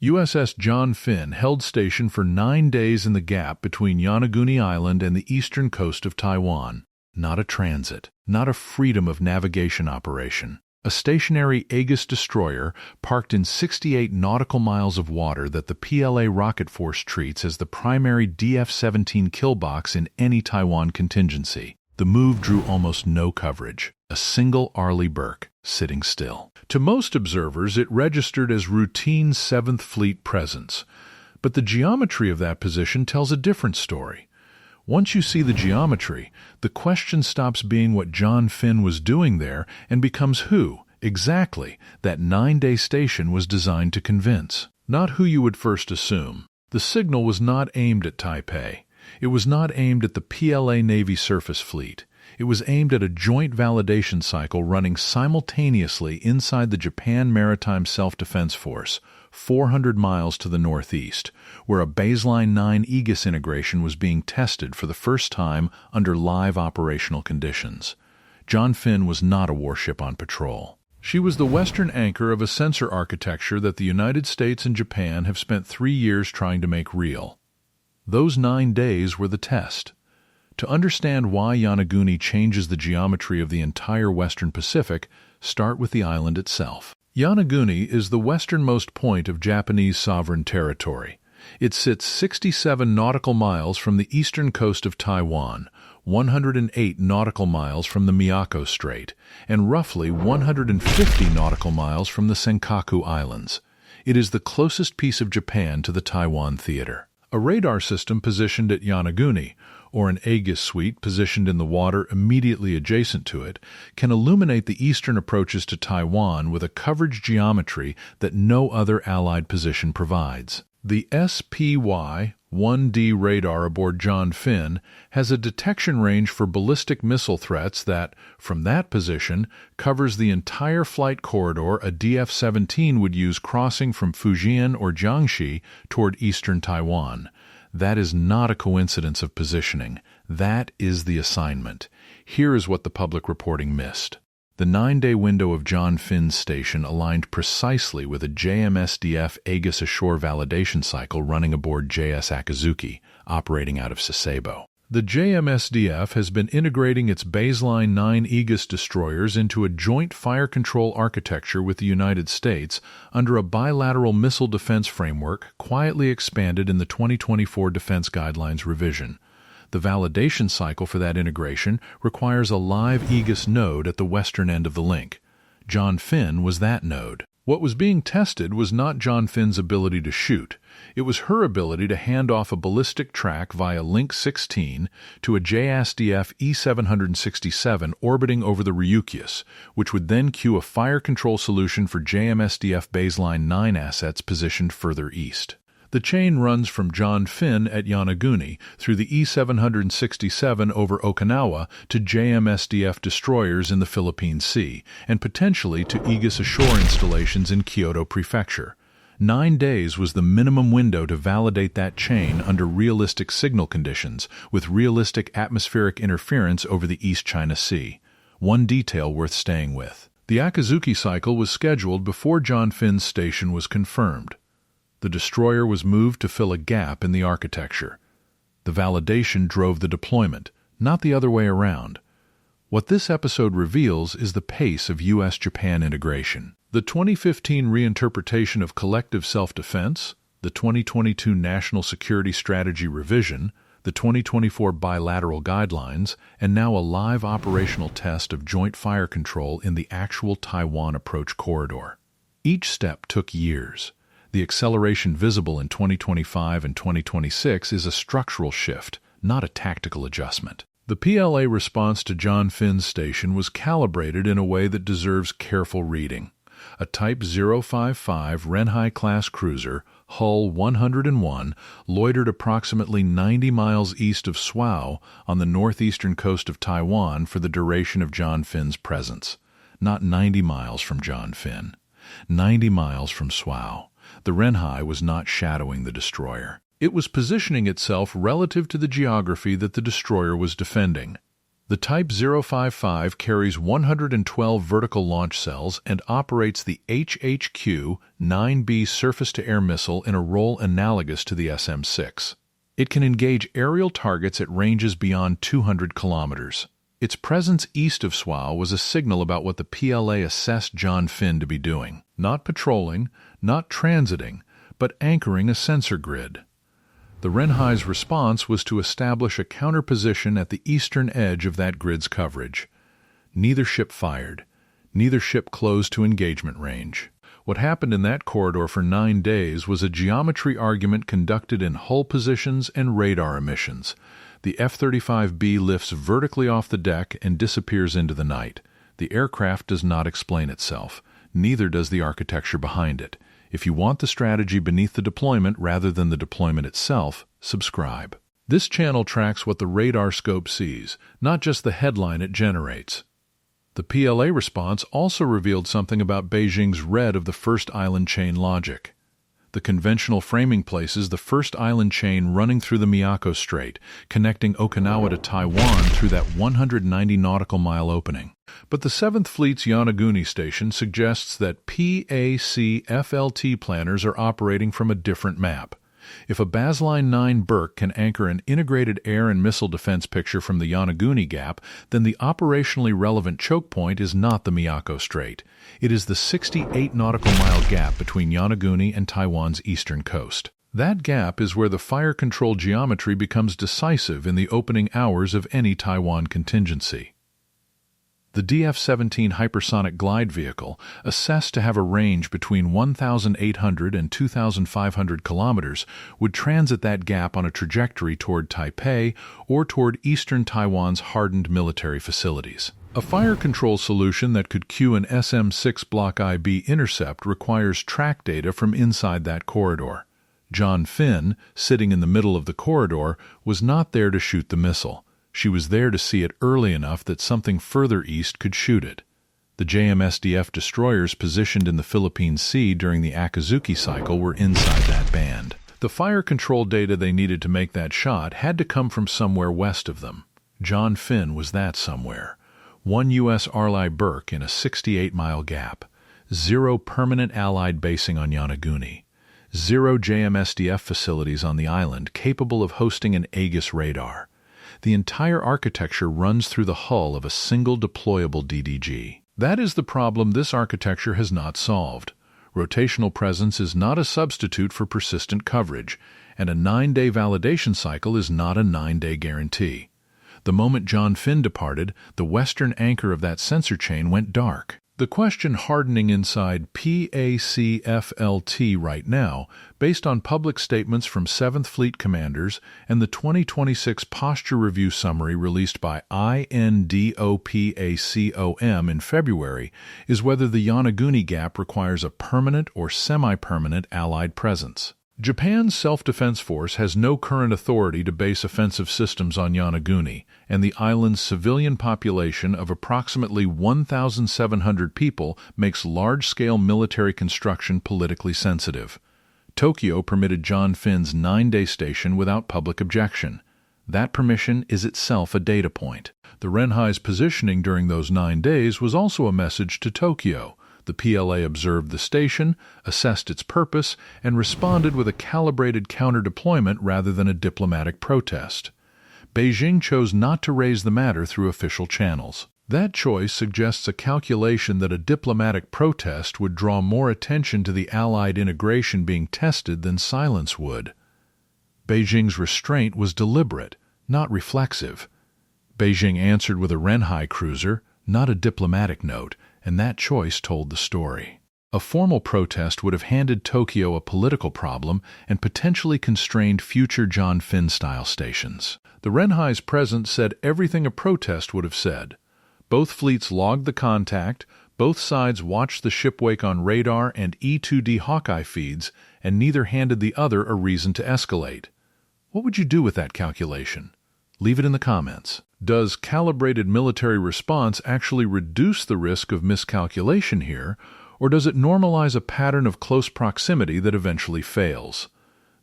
USS John Finn held station for 9 days in the gap between Yonaguni Island and the eastern coast of Taiwan. Not a transit, not a freedom of navigation operation. A stationary Aegis destroyer parked in 68 nautical miles of water that the PLA Rocket Force treats as the primary DF-17 kill box in any Taiwan contingency. The move drew almost no coverage. A single Arleigh Burke, sitting still. To most observers, it registered as routine 7th Fleet presence. But the geometry of that position tells a different story. Once you see the geometry, the question stops being what John Finn was doing there and becomes who, exactly, that 9-day station was designed to convince. Not who you would first assume. The signal was not aimed at Taipei. It was not aimed at the PLA Navy surface fleet. It was aimed at a joint validation cycle running simultaneously inside the Japan Maritime Self-Defense Force, 400 miles to the northeast, where a baseline 9 Aegis integration was being tested for the first time under live operational conditions. John Finn was not a warship on patrol. She was the western anchor of a sensor architecture that the United States and Japan have spent 3 years trying to make real. Those 9 days were the test. To understand why Yonaguni changes the geometry of the entire Western Pacific, start with the island itself. Yonaguni is the westernmost point of Japanese sovereign territory. It sits 67 nautical miles from the eastern coast of Taiwan, 108 nautical miles from the Miyako Strait, and roughly 150 nautical miles from the Senkaku Islands. It is the closest piece of Japan to the Taiwan theater. A radar system positioned at Yonaguni, or an Aegis suite positioned in the water immediately adjacent to it, can illuminate the eastern approaches to Taiwan with a coverage geometry that no other Allied position provides. The SPY-1D radar aboard John Finn has a detection range for ballistic missile threats that, from that position, covers the entire flight corridor a DF-17 would use crossing from Fujian or Jiangxi toward eastern Taiwan. That is not a coincidence of positioning. That is the assignment. Here is what the public reporting missed. The 9-day window of John Finn's station aligned precisely with a JMSDF Aegis ashore validation cycle running aboard JS Akizuki, operating out of Sasebo. The JMSDF has been integrating its baseline 9 Aegis destroyers into a joint fire control architecture with the United States under a bilateral missile defense framework quietly expanded in the 2024 Defense Guidelines revision. The validation cycle for that integration requires a live Aegis node at the western end of the link. John Finn was that node. What was being tested was not John Finn's ability to shoot. It was her ability to hand off a ballistic track via Link 16 to a JSDF E-767 orbiting over the Ryukyus, which would then cue a fire control solution for JMSDF baseline 9 assets positioned further east. The chain runs from John Finn at Yonaguni through the E-767 over Okinawa to JMSDF destroyers in the Philippine Sea, and potentially to Aegis ashore installations in Kyoto Prefecture. 9 days was the minimum window to validate that chain under realistic signal conditions, with realistic atmospheric interference over the East China Sea. One detail worth staying with. The Akizuki cycle was scheduled before John Finn's station was confirmed. The destroyer was moved to fill a gap in the architecture. The validation drove the deployment, not the other way around. What this episode reveals is the pace of U.S.-Japan integration. The 2015 reinterpretation of collective self-defense, the 2022 National Security Strategy revision, the 2024 bilateral guidelines, and now a live operational test of joint fire control in the actual Taiwan approach corridor. Each step took years. The acceleration visible in 2025 and 2026 is a structural shift, not a tactical adjustment. The PLA response to John Finn's station was calibrated in a way that deserves careful reading. A Type 055 Renhai-class cruiser, hull 101, loitered approximately 90 miles east of Swao on the northeastern coast of Taiwan for the duration of John Finn's presence. Not 90 miles from John Finn. 90 miles from Swao. The Renhai was not shadowing the destroyer. It was positioning itself relative to the geography that the destroyer was defending. The Type 055 carries 112 vertical launch cells and operates the HHQ-9B surface-to-air missile in a role analogous to the SM-6. It can engage aerial targets at ranges beyond 200 kilometers. Its presence east of Swao was a signal about what the PLA assessed John Finn to be doing. Not patrolling, not transiting, but anchoring a sensor grid. The Renhai's response was to establish a counterposition at the eastern edge of that grid's coverage. Neither ship fired. Neither ship closed to engagement range. What happened in that corridor for 9 days was a geometry argument conducted in hull positions and radar emissions. The F-35B lifts vertically off the deck and disappears into the night. The aircraft does not explain itself. Neither does the architecture behind it. If you want the strategy beneath the deployment rather than the deployment itself, subscribe. This channel tracks what the radar scope sees, not just the headline it generates. The PLA response also revealed something about Beijing's read of the first island chain logic. The conventional framing places the first island chain running through the Miyako Strait, connecting Okinawa to Taiwan through that 190 nautical mile opening. But the 7th Fleet's Yonaguni station suggests that PAC-FLT planners are operating from a different map. If a Baseline 9 Burke can anchor an integrated air and missile defense picture from the Yonaguni Gap, then the operationally relevant choke point is not the Miyako Strait. It is the 68 nautical mile gap between Yonaguni and Taiwan's eastern coast. That gap is where the fire control geometry becomes decisive in the opening hours of any Taiwan contingency. The DF-17 hypersonic glide vehicle, assessed to have a range between 1,800 and 2,500 kilometers, would transit that gap on a trajectory toward Taipei or toward eastern Taiwan's hardened military facilities. A fire control solution that could cue an SM-6 Block IB intercept requires track data from inside that corridor. John Finn, sitting in the middle of the corridor, was not there to shoot the missile. She was there to see it early enough that something further east could shoot it. The JMSDF destroyers positioned in the Philippine Sea during the Akizuki cycle were inside that band. The fire control data they needed to make that shot had to come from somewhere west of them. John Finn was that somewhere. 1 U.S. Arleigh Burke in a 68-mile gap. 0 permanent Allied basing on Yonaguni. 0 JMSDF facilities on the island capable of hosting an Aegis radar. The entire architecture runs through the hull of a single deployable DDG. That is the problem this architecture has not solved. Rotational presence is not a substitute for persistent coverage, and a 9-day validation cycle is not a 9-day guarantee. The moment John Finn departed, the western anchor of that sensor chain went dark. The question hardening inside PAC-FLT right now, based on public statements from 7th Fleet commanders and the 2026 posture review summary released by INDOPACOM in February, is whether the Yonaguni Gap requires a permanent or semi-permanent Allied presence. Japan's Self-Defense Force has no current authority to base offensive systems on Yonaguni, and the island's civilian population of approximately 1,700 people makes large-scale military construction politically sensitive. Tokyo permitted John Finn's 9-day station without public objection. That permission is itself a data point. The Renhai's positioning during those 9 days was also a message to Tokyo. The PLA observed the station, assessed its purpose, and responded with a calibrated counter-deployment rather than a diplomatic protest. Beijing chose not to raise the matter through official channels. That choice suggests a calculation that a diplomatic protest would draw more attention to the Allied integration being tested than silence would. Beijing's restraint was deliberate, not reflexive. Beijing answered with a Renhai cruiser, not a diplomatic note, and that choice told the story. A formal protest would have handed Tokyo a political problem and potentially constrained future John Finn-style stations. The Renhai's presence said everything a protest would have said. Both fleets logged the contact, both sides watched the ship wake on radar and E-2D Hawkeye feeds, and neither handed the other a reason to escalate. What would you do with that calculation? Leave it in the comments. Does calibrated military response actually reduce the risk of miscalculation here, or does it normalize a pattern of close proximity that eventually fails?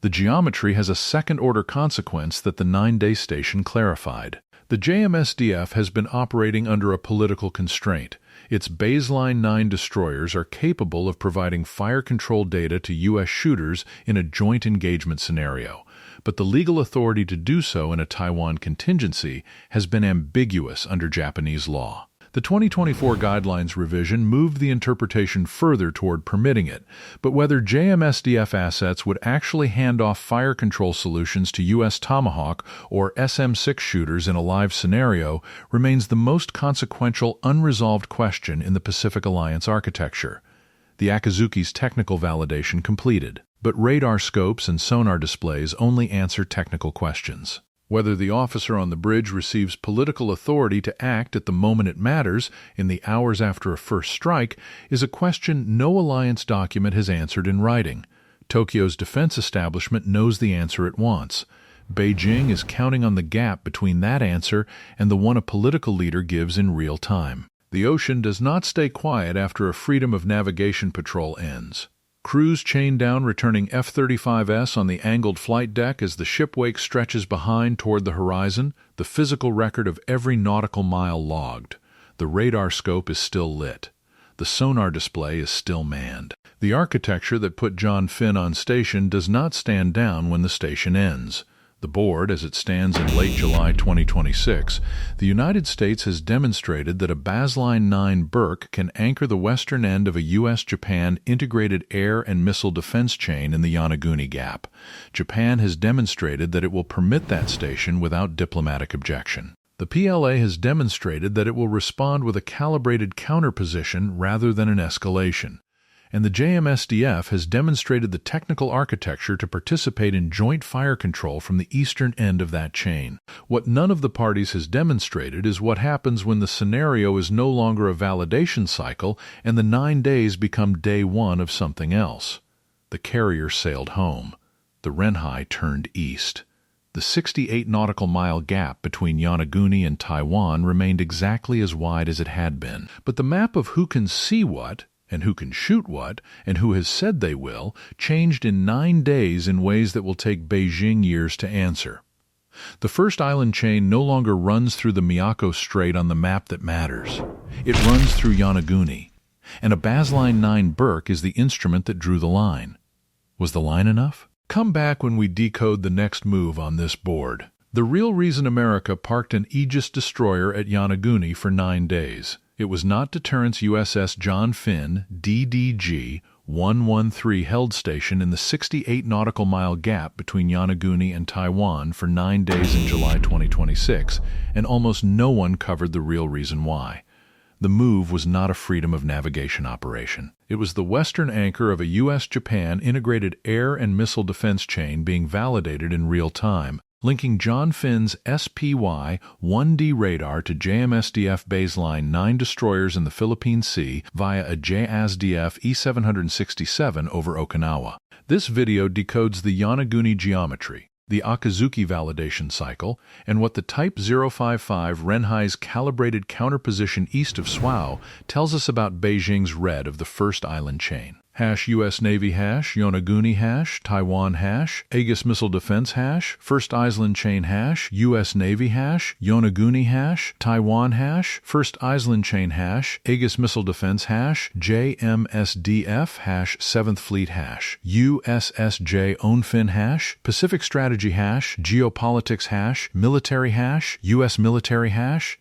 The geometry has a second-order consequence that the 9-day station clarified. The JMSDF has been operating under a political constraint. Its Baseline 9 destroyers are capable of providing fire control data to U.S. shooters in a joint engagement scenario, but the legal authority to do so in a Taiwan contingency has been ambiguous under Japanese law. The 2024 guidelines revision moved the interpretation further toward permitting it, but whether JMSDF assets would actually hand off fire control solutions to U.S. Tomahawk or SM-6 shooters in a live scenario remains the most consequential unresolved question in the Pacific Alliance architecture. The Akizuki's technical validation completed, but radar scopes and sonar displays only answer technical questions. Whether the officer on the bridge receives political authority to act at the moment it matters, in the hours after a first strike, is a question no alliance document has answered in writing. Tokyo's defense establishment knows the answer it wants. Beijing is counting on the gap between that answer and the one a political leader gives in real time. The ocean does not stay quiet after a freedom of navigation patrol ends. Crews chain down returning F-35S on the angled flight deck as the ship wake stretches behind toward the horizon, the physical record of every nautical mile logged. The radar scope is still lit. The sonar display is still manned. The architecture that put John Finn on station does not stand down when the station ends. The board, as it stands in late July 2026, the United States has demonstrated that a Baseline 9 Burke can anchor the western end of a U.S.-Japan integrated air and missile defense chain in the Yonaguni Gap. Japan has demonstrated that it will permit that station without diplomatic objection. The PLA has demonstrated that it will respond with a calibrated counterposition rather than an escalation. And the JMSDF has demonstrated the technical architecture to participate in joint fire control from the eastern end of that chain. What none of the parties has demonstrated is what happens when the scenario is no longer a validation cycle and the 9 days become day one of something else. The carrier sailed home. The Renhai turned east. The 68 nautical mile gap between Yonaguni and Taiwan remained exactly as wide as it had been, but the map of who can see what and who can shoot what, and who has said they will, changed in 9 days in ways that will take Beijing years to answer. The first island chain no longer runs through the Miyako Strait on the map that matters. It runs through Yonaguni, and a Baseline 9 Burke is the instrument that drew the line. Was the line enough? Come back when we decode the next move on this board. The real reason America parked an Aegis destroyer at Yonaguni for 9 days. It was not deterrence USS John Finn, DDG-113 held station in the 68 nautical mile gap between Yonaguni and Taiwan for 9 days in July 2026, and almost no one covered the real reason why. The move was not a freedom of navigation operation. It was the western anchor of a U.S.-Japan integrated air and missile defense chain being validated in real time, linking John Finn's SPY-1D radar to JMSDF Baseline 9 destroyers in the Philippine Sea via a JASDF E-767 over Okinawa. This video decodes the Yonaguni geometry, the Akizuki validation cycle, and what the Type 055 Renhai's calibrated counterposition east of Swao tells us about Beijing's red of the first island chain. U.S. Navy Yonaguni Taiwan Aegis Missile Defense First Island Chain U.S. Navy Yonaguni Taiwan First Island Chain Aegis Missile Defense JMSDF 7th Fleet USS John Finn Pacific Strategy Geopolitics Military U.S. Military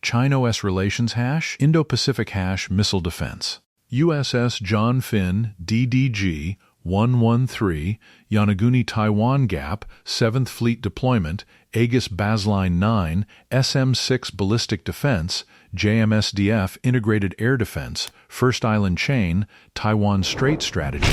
China-US Relations Indo-Pacific Missile Defense. USS John Finn, DDG-113, Yonaguni Taiwan Gap, 7th Fleet Deployment, Aegis Baseline 9, SM-6 Ballistic Defense, JMSDF Integrated Air Defense, First Island Chain, Taiwan Strait Strategy,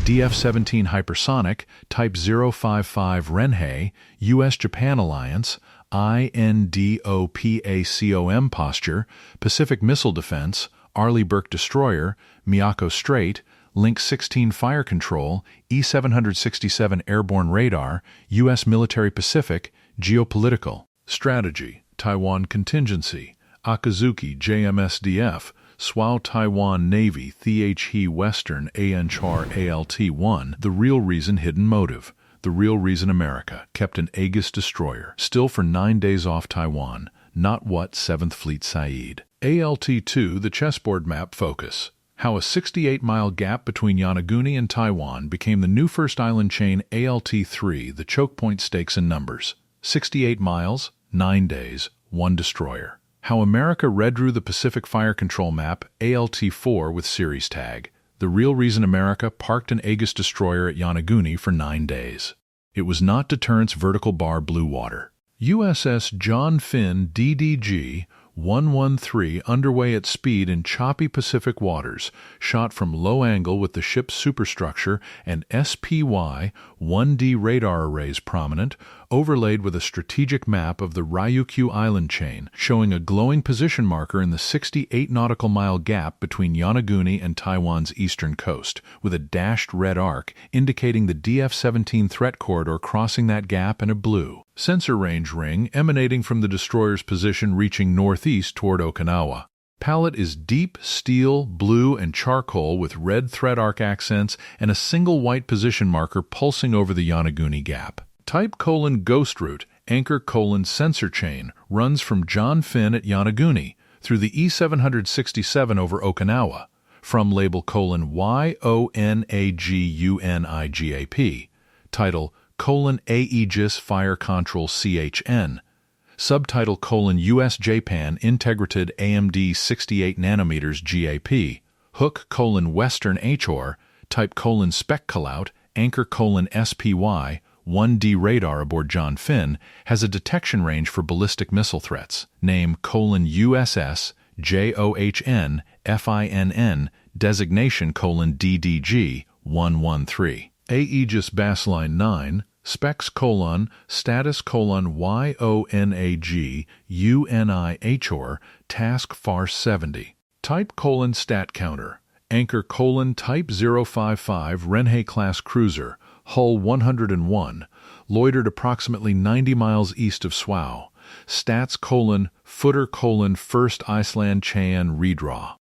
DF-17 Hypersonic, Type 055 Renhei, U.S.-Japan Alliance, INDOPACOM Posture, Pacific Missile Defense, Arleigh Burke Destroyer, Miyako Strait, Link 16 Fire Control, E-767 Airborne Radar, U.S. Military Pacific, Geopolitical. Strategy, Taiwan Contingency, Akizuki JMSDF, SWAO Taiwan Navy The Western ANCHAR ALT-1, the real reason hidden motive. The real reason America kept an Aegis destroyer, still for 9 days off Taiwan, not what 7th Fleet Said. ALT-2, the chessboard map focus. How a 68-mile gap between Yonaguni and Taiwan became the new first island chain. ALT-3, the choke point stakes and numbers. 68 miles, 9 days, 1 destroyer. How America redrew the Pacific Fire Control map. ALT-4 with series tag. The real reason America parked an Aegis destroyer at Yonaguni for 9 days. It was not deterrence vertical bar blue water. USS John Finn DDG 113 underway at speed in choppy Pacific waters, shot from low angle with the ship's superstructure and SPY-1D radar arrays prominent, overlaid with a strategic map of the Ryukyu Island chain, showing a glowing position marker in the 68 nautical mile gap between Yonaguni and Taiwan's eastern coast, with a dashed red arc indicating the DF-17 threat corridor crossing that gap, and a blue sensor range ring emanating from the destroyer's position reaching northeast toward Okinawa. Palette is deep steel, blue, and charcoal with red threat arc accents and a single white position marker pulsing over the Yonaguni gap. Type: Ghost Route, anchor: sensor chain, runs from John Finn at Yonaguni through the E-767 over Okinawa, from label: YONAGUNIGAP, title: Aegis Fire Control CHN, subtitle: US-Japan Integrated AMD 68 nanometers GAP, hook: Western HOR, type: Spec callout, anchor: SPY, 1D radar aboard John Finn, has a detection range for ballistic missile threats. Name: USS JOHN FINN, designation: DDG 113. Aegis Baseline 9, specs: status: YONAG UNIHOR, task: FAR 70. Type: stat counter, anchor: Type 055 Renhei class cruiser, hull 101, loitered approximately 90 miles east of Swao. Stats: footer: first Iceland Chean redraw.